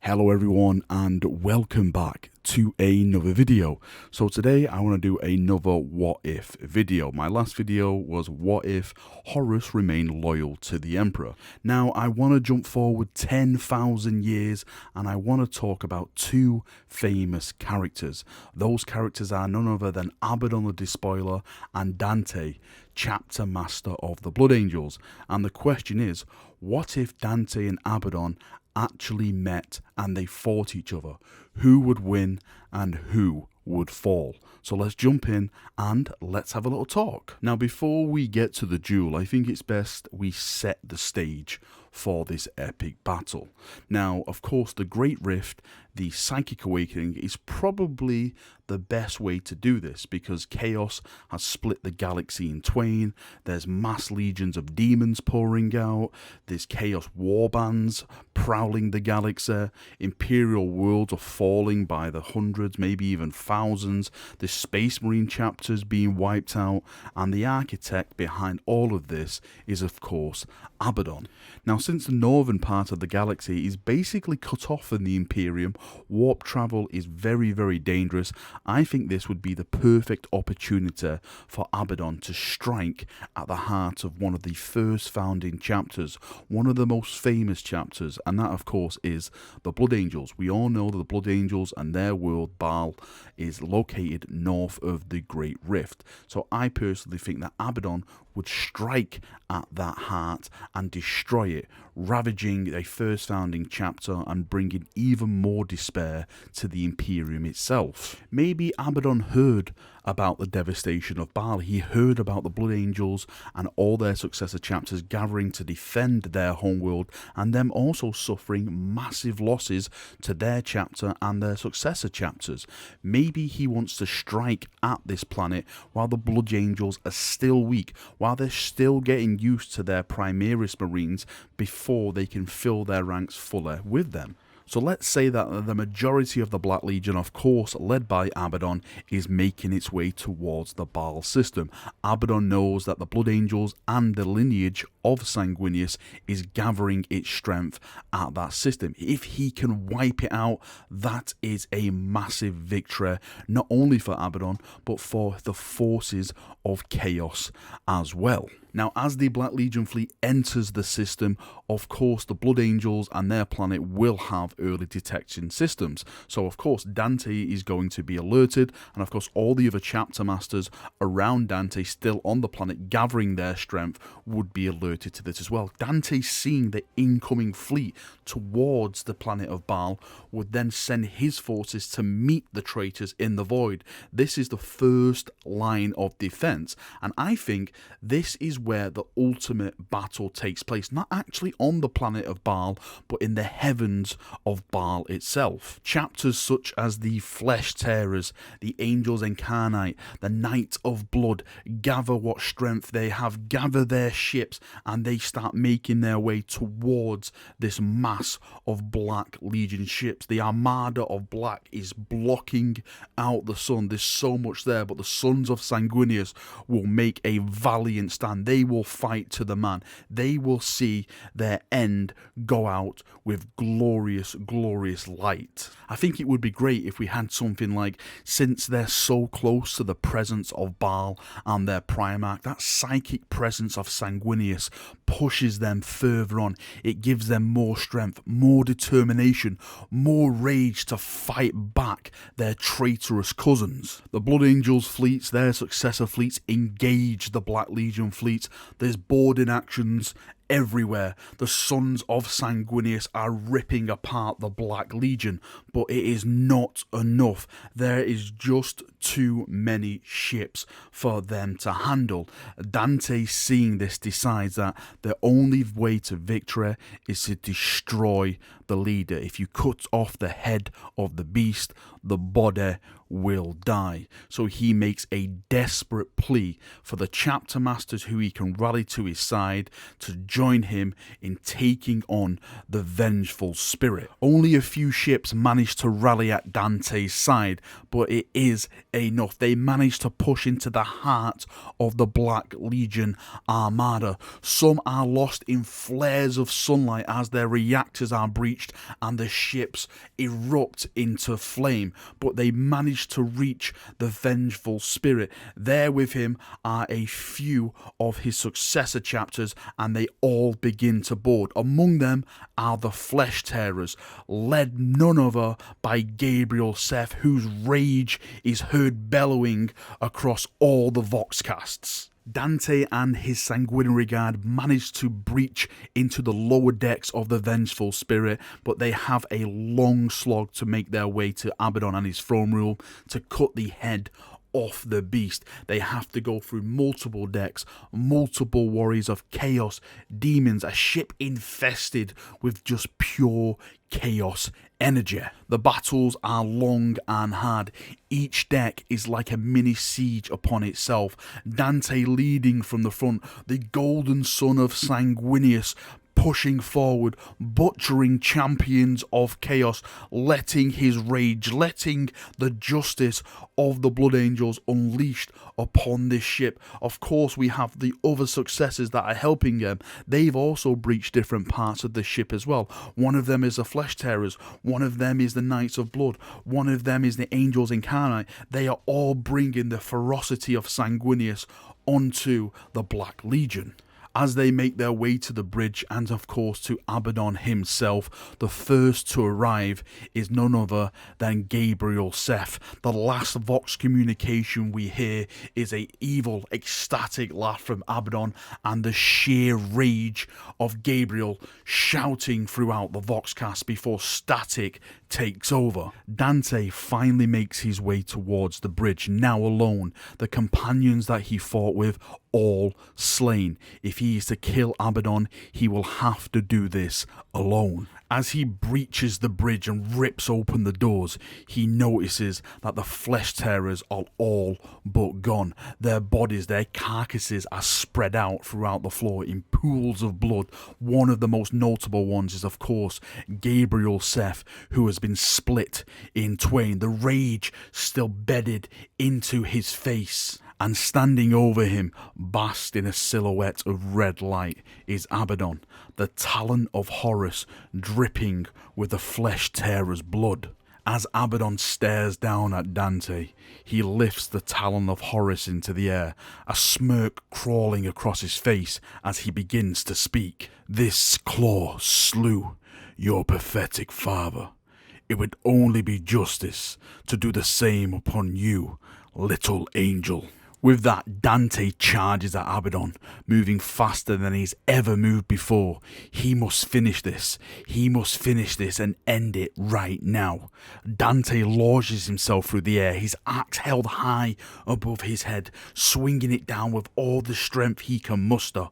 Hello everyone and welcome back to another video. So today I want to do another what if video. My last video was what if Horus remained loyal to the Emperor. Now I want to jump forward 10,000 years and I want to talk about two famous characters. Those characters are none other than Abaddon the Despoiler and Dante, chapter master of the Blood Angels. And the question is, what if Dante and Abaddon actually met and they fought each other? Who would win and who would fall? So let's jump in and let's have a little talk. Now before we get to the duel, I think it's best we set the stage for this epic battle. Now of course the Great Rift, the Psychic Awakening, is probably the best way to do this because chaos has split the galaxy in twain. There's mass legions of demons pouring out, there's chaos warbands prowling the galaxy, imperial worlds are falling by the hundreds, maybe even thousands, the Space Marine chapters being wiped out, and the architect behind all of this is of course Abaddon. Now since the northern part of the galaxy is basically cut off from the Imperium, warp travel is very, very dangerous. I think this would be the perfect opportunity for Abaddon to strike at the heart of one of the first founding chapters, one of the most famous chapters, and that of course is the Blood Angels. We all know that the Blood Angels and their world Baal is located north of the Great Rift. So I personally think that Abaddon would strike at that heart and destroy it, ravaging a first founding chapter and bringing even more despair to the Imperium itself. Maybe Abaddon heard about the devastation of Baal. He heard about the Blood Angels and all their successor chapters gathering to defend their homeworld and them also suffering massive losses to their chapter and their successor chapters. Maybe he wants to strike at this planet while the Blood Angels are still weak, while they're still getting used to their Primaris Marines before they can fill their ranks fully with them. So let's say that the majority of the Black Legion, of course led by Abaddon, is making its way towards the Baal system. Abaddon knows that the Blood Angels and the lineage of Sanguinius is gathering its strength at that system. If he can wipe it out, that is a massive victory, not only for Abaddon, but for the forces of chaos as well. Now, as the Black Legion fleet enters the system, of course, the Blood Angels and their planet will have early detection systems. So, of course, Dante is going to be alerted, and of course, all the other chapter masters around Dante still on the planet gathering their strength would be alerted to this as well. Dante, seeing the incoming fleet towards the planet of Baal, would then send his forces to meet the traitors in the void. This is the first line of defense, and I think this is where the ultimate battle takes place, not actually on the planet of Baal, but in the heavens of Baal itself. Chapters such as the Flesh Tearers, the Angels Incarnate, the Knight of Blood gather what strength they have, gather their ships, and they start making their way towards this mass of Black Legion ships. The Armada of Black is blocking out the sun. There's so much there, but the sons of Sanguinius will make a valiant stand. They will fight to the man. They will see their end go out with glorious, glorious light. I think it would be great if we had something like, since they're so close to the presence of Baal and their Primarch, that psychic presence of Sanguinius pushes them further on. It gives them more strength, more determination, more rage to fight back their traitorous cousins. The Blood Angels fleets, their successor fleets, engage the Black Legion fleets. There's boarding actions everywhere. The sons of Sanguinius are ripping apart the Black Legion, but it is not enough. There is just too many ships for them to handle. Dante, seeing this, decides that the only way to victory is to destroy the leader. If you cut off the head of the beast, the body will die. So he makes a desperate plea for the chapter masters who he can rally to his side to join him in taking on the Vengeful spirit. Only a few ships managed to rally at Dante's side, but it is enough. They managed to push into the heart of the Black Legion armada. Some are lost in flares of sunlight as their reactors are breached and the ships erupt into flame, but they managed to reach the Vengeful spirit. There with him are a few of his successor chapters, and they all begin to board. Among them are the Flesh Tearers, led none other by Gabriel Seth, whose rage is heard bellowing across all the Voxcasts. Dante and his sanguinary guard manage to breach into the lower decks of the Vengeful spirit, but they have a long slog to make their way to Abaddon and his throne room to cut the head off the beast. They have to go through multiple decks, multiple warriors of chaos, demons, a ship infested with just pure chaos energy. The battles are long and hard. Each deck is like a mini siege upon itself. Dante leading from the front, the golden son of Sanguinius pushing forward, butchering champions of chaos, letting his rage, letting the justice of the Blood Angels unleashed upon this ship. Of course, we have the other successors that are helping them. They've also breached different parts of the ship as well. One of them is the Flesh Tearers, one of them is the Knights of Blood, one of them is the Angels Incarnate. They are all bringing the ferocity of Sanguinius onto the Black Legion. As they make their way to the bridge and of course to Abaddon himself, the first to arrive is none other than Gabriel Seth. The last Vox communication we hear is a evil, ecstatic laugh from Abaddon and the sheer rage of Gabriel shouting throughout the Voxcast before static takes over. Dante finally makes his way towards the bridge, now alone. The companions that he fought with all slain. If he is to kill Abaddon, he will have to do this alone. As he breaches the bridge and rips open the doors, he notices that the Flesh Tearers are all but gone. Their bodies, their carcasses are spread out throughout the floor in pools of blood. One of the most notable ones is, of course, Gabriel Seth, who has been split in twain, the rage still bedded into his face. And standing over him, basked in a silhouette of red light, is Abaddon, the talon of Horus dripping with the Flesh Tearer's blood. As Abaddon stares down at Dante, he lifts the talon of Horus into the air, a smirk crawling across his face as he begins to speak. This claw slew your pathetic father. It would only be justice to do the same upon you, little angel. With that, Dante charges at Abaddon, moving faster than he's ever moved before. He must finish this. He must finish this and end it right now. Dante launches himself through the air, his axe held high above his head, swinging it down with all the strength he can muster.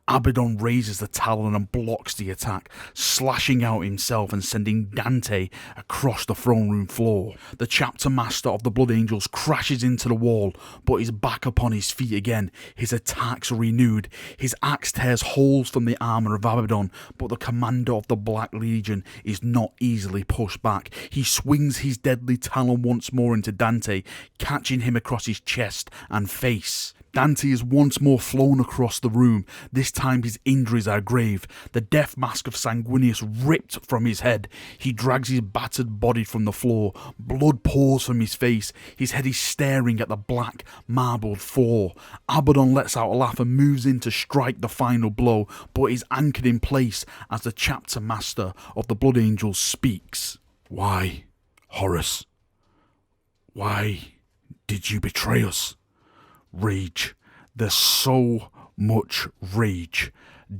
Abaddon raises the talon and blocks the attack, slashing out himself and sending Dante across the throne room floor. The chapter master of the Blood Angels crashes into the wall, but is back upon his feet again, his attacks renewed. His axe tears holes from the armour of Abaddon, but the commander of the Black Legion is not easily pushed back. He swings his deadly talon once more into Dante, catching him across his chest and face. Dante is once more flown across the room. This time his injuries are grave. The death mask of Sanguinius ripped from his head. He drags his battered body from the floor. Blood pours from his face. His head is staring at the black marbled floor. Abaddon lets out a laugh and moves in to strike the final blow, but is anchored in place as the chapter master of the Blood Angels speaks. Why, Horus? Why did you betray us? Rage. There's so much rage.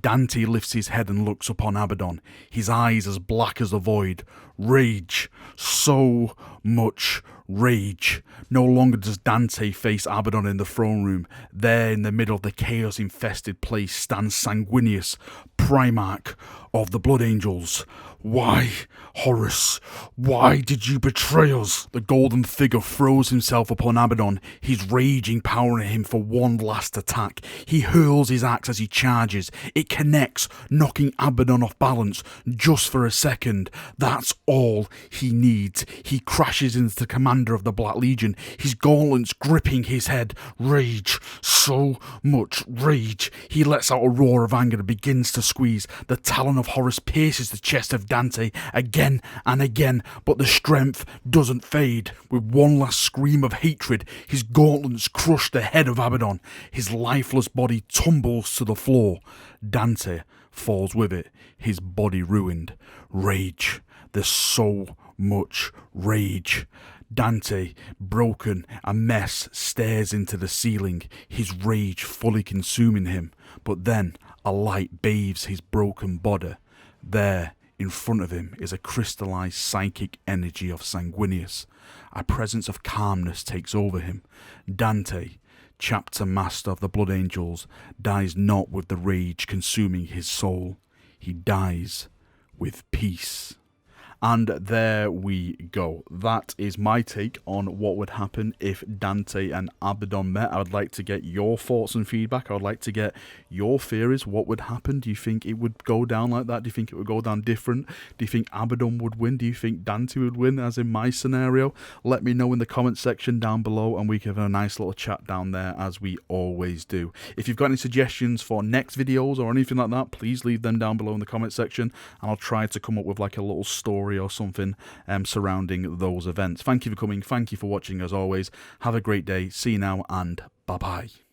Dante lifts his head and looks upon Abaddon, his eyes as black as the void. Rage. So much rage. No longer does Dante face Abaddon in the throne room. There in the middle of the chaos-infested place stands Sanguinius, Primarch of the Blood Angels. Why, Horus, why did you betray us? The golden figure throws himself upon Abaddon, his rage empowering him for one last attack. He hurls his axe as he charges. It connects, knocking Abaddon off balance just for a second. That's all he needs. He crashes into the commander of the Black Legion, his gauntlets gripping his head. Rage, so much rage. He lets out a roar of anger and begins to squeeze. The talon of Horus pierces the chest of Dante again and again, but the strength doesn't fade. With one last scream of hatred, his gauntlets crush the head of Abaddon. His lifeless body tumbles to the floor. Dante falls with it, his body ruined. Rage. There's so much rage. Dante, broken, a mess, stares into the ceiling, his rage fully consuming him. But then a light bathes his broken body. There, in front of him, is a crystallized psychic energy of Sanguinius. A presence of calmness takes over him. Dante, chapter master of the Blood Angels, dies not with the rage consuming his soul. He dies with peace. And there we go. That is my take on what would happen if Dante and Abaddon met. I would like to get your thoughts and feedback. I would like to get your theories. What would happen? Do you think it would go down like that? Do you think it would go down different? Do you think Abaddon would win? Do you think Dante would win, as in my scenario? Let me know in the comment section down below, and we can have a nice little chat down there, as we always do. If you've got any suggestions for next videos or anything like that, please leave them down below in the comment section, and I'll try to come up with like a little story or something surrounding those events. Thank you for coming. Thank you for watching as always. Have a great day. See you now, and bye bye.